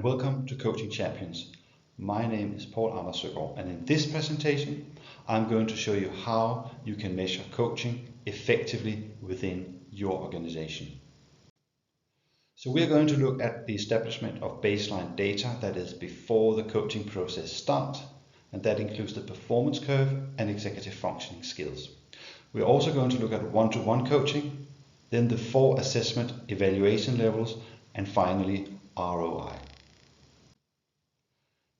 and welcome to Coaching Champions. My name is Søgaard, and in this presentation I'm going to show you how you can measure coaching effectively within your organization. So we're going to look at the establishment of baseline data, that is before the coaching process starts, and that includes the performance curve and executive functioning skills. We're also going to look at one-to-one coaching, then the 4 assessment evaluation levels, and finally ROI.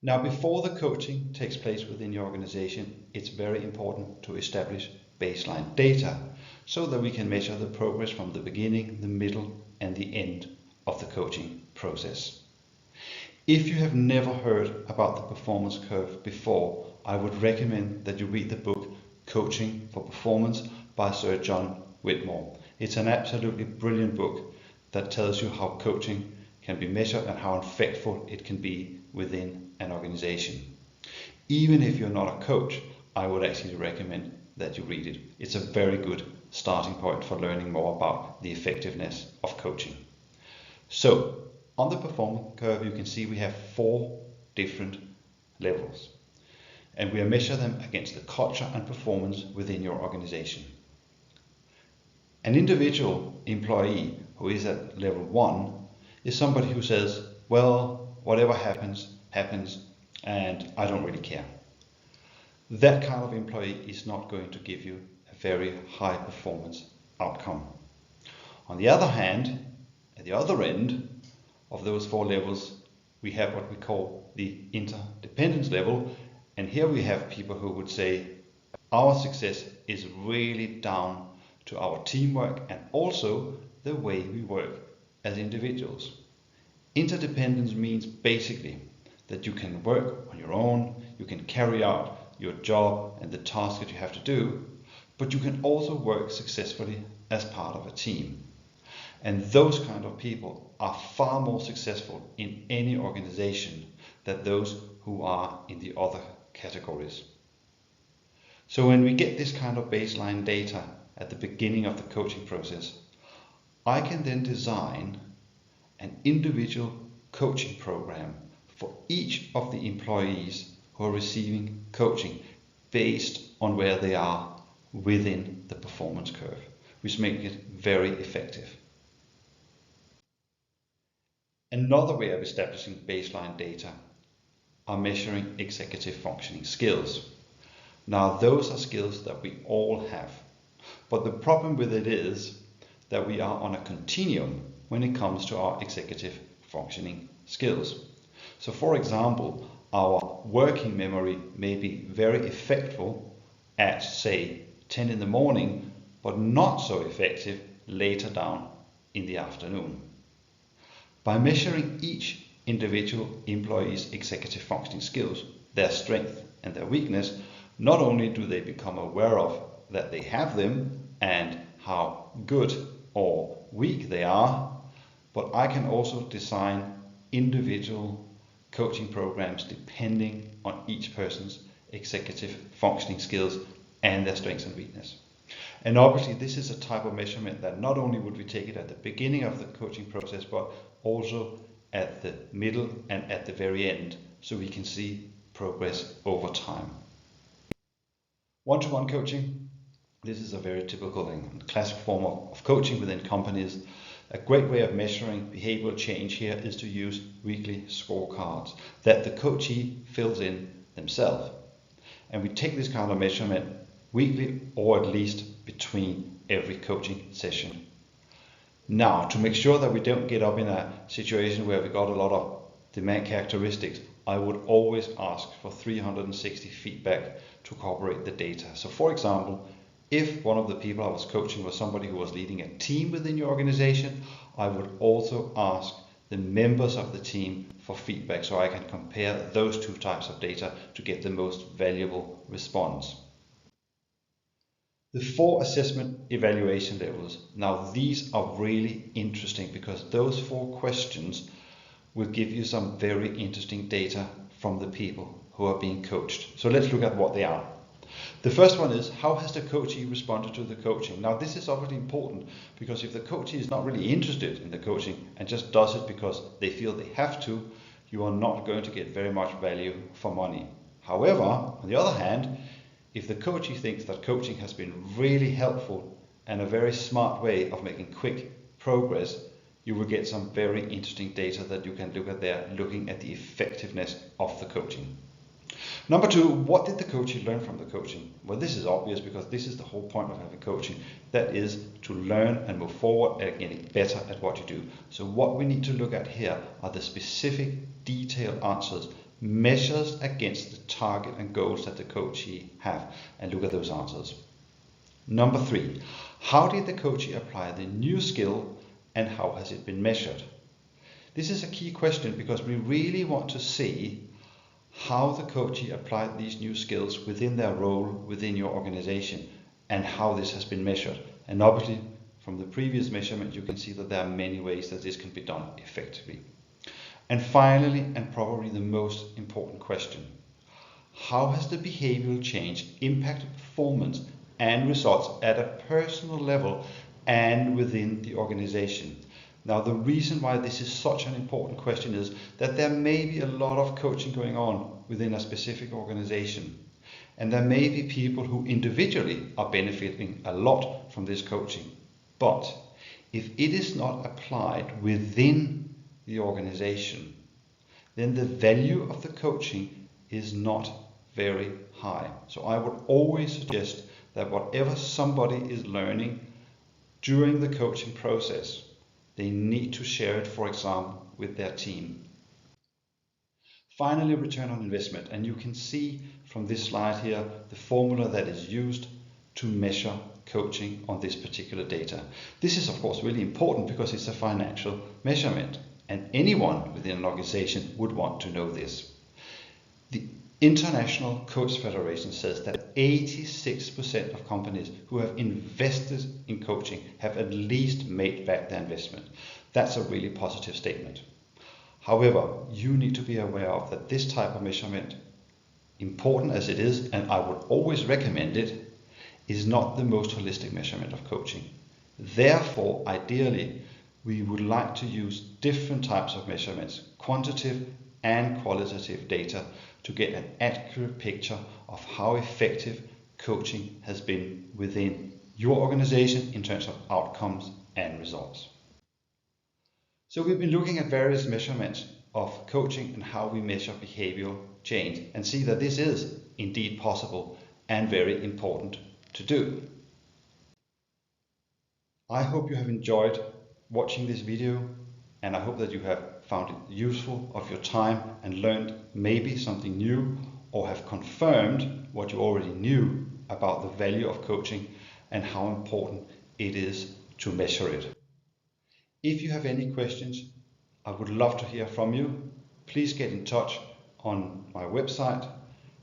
Now, before the coaching takes place within your organization, it's very important to establish baseline data so that we can measure the progress from the beginning, the middle, and the end of the coaching process. If you have never heard about the performance curve before, I would recommend that you read the book Coaching for Performance by Sir John Whitmore. It's an absolutely brilliant book that tells you how coaching can be measured and how effective it can be within an organization. Even if you're not a coach, I would actually recommend that you read it. It's a very good starting point for learning more about the effectiveness of coaching. So, on the performance curve, you can see we have 4 different levels, and we measure them against the culture and performance within your organization. An individual employee who is at level 1 is somebody who says, well, whatever happens, and I don't really care. That kind of employee is not going to give you a very high performance outcome. On the other hand, at the other end of those 4 levels, we have what we call the interdependence level, and here we have people who would say our success is really down to our teamwork and also the way we work as individuals. Interdependence means basically that you can work on your own, you can carry out your job and the task that you have to do, but you can also work successfully as part of a team. And those kind of people are far more successful in any organization than those who are in the other categories. So when we get this kind of baseline data at the beginning of the coaching process, I can then design an individual coaching program for each of the employees who are receiving coaching based on where they are within the performance curve, which makes it very effective. Another way of establishing baseline data are measuring executive functioning skills. Now, those are skills that we all have, but the problem with it is that we are on a continuum when it comes to our executive functioning skills. So for example, our working memory may be very effective at, say, 10 in the morning, but not so effective later down in the afternoon. By measuring each individual employee's executive functioning skills, their strength and their weakness, not only do they become aware of that they have them and how good or weak they are, but I can also design individual coaching programs depending on each person's executive functioning skills and their strengths and weakness. And obviously this is a type of measurement that not only would we take it at the beginning of the coaching process, but also at the middle and at the very end, so we can see progress over time. One-to-one coaching. This is a very typical and classic form of coaching within companies. A great way of measuring behavioral change here is to use weekly scorecards that the coachee fills in themselves. And we take this kind of measurement weekly or at least between every coaching session. Now, to make sure that we don't get up in a situation where we got a lot of demand characteristics, I would always ask for 360 feedback to corroborate the data. So for example, if one of the people I was coaching was somebody who was leading a team within your organization, I would also ask the members of the team for feedback so I can compare those 2 types of data to get the most valuable response. The 4 assessment evaluation levels. Now these are really interesting because those 4 questions will give you some very interesting data from the people who are being coached. So let's look at what they are. The first one is, how has the coachee responded to the coaching? Now this is obviously important because if the coachee is not really interested in the coaching and just does it because they feel they have to, you are not going to get very much value for money. However, on the other hand, if the coachee thinks that coaching has been really helpful and a very smart way of making quick progress, you will get some very interesting data that you can look at there, looking at the effectiveness of the coaching. Number two, what did the coachee learn from the coaching? Well, this is obvious because this is the whole point of having coaching. That is to learn and move forward and getting better at what you do. So what we need to look at here are the specific detailed answers, measures against the target and goals that the coachee have, and look at those answers. Number three, how did the coachee apply the new skill and how has it been measured? This is a key question because we really want to see how the coachee applied these new skills within their role within your organization and how this has been measured. And obviously from the previous measurement you can see that there are many ways that this can be done effectively. And finally, and probably the most important question, how has the behavioral change impacted performance and results at a personal level and within the organization? Now, the reason why this is such an important question is that there may be a lot of coaching going on within a specific organization, and there may be people who individually are benefiting a lot from this coaching. But if it is not applied within the organization, then the value of the coaching is not very high. So I would always suggest that whatever somebody is learning during the coaching process, they need to share it, for example, with their team. Finally, return on investment. And you can see from this slide here the formula that is used to measure coaching on this particular data. This is of course really important because it's a financial measurement and anyone within an organization would want to know this. The International Coach Federation says that 86% of companies who have invested in coaching have at least made back their investment. That's a really positive statement. However, you need to be aware of that this type of measurement, important as it is, and I would always recommend it, is not the most holistic measurement of coaching. Therefore, ideally, we would like to use different types of measurements, quantitative and qualitative data, to get an accurate picture of how effective coaching has been within your organization in terms of outcomes and results. So we've been looking at various measurements of coaching and how we measure behavioral change and see that this is indeed possible and very important to do. I hope you have enjoyed watching this video, and I hope that you have found it useful of your time and learned maybe something new or have confirmed what you already knew about the value of coaching and how important it is to measure it. If you have any questions, I would love to hear from you. Please get in touch on my website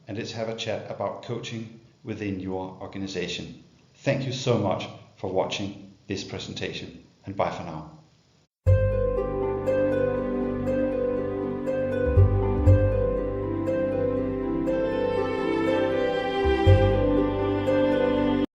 and let's have a chat about coaching within your organization. Thank you so much for watching this presentation, and bye for now.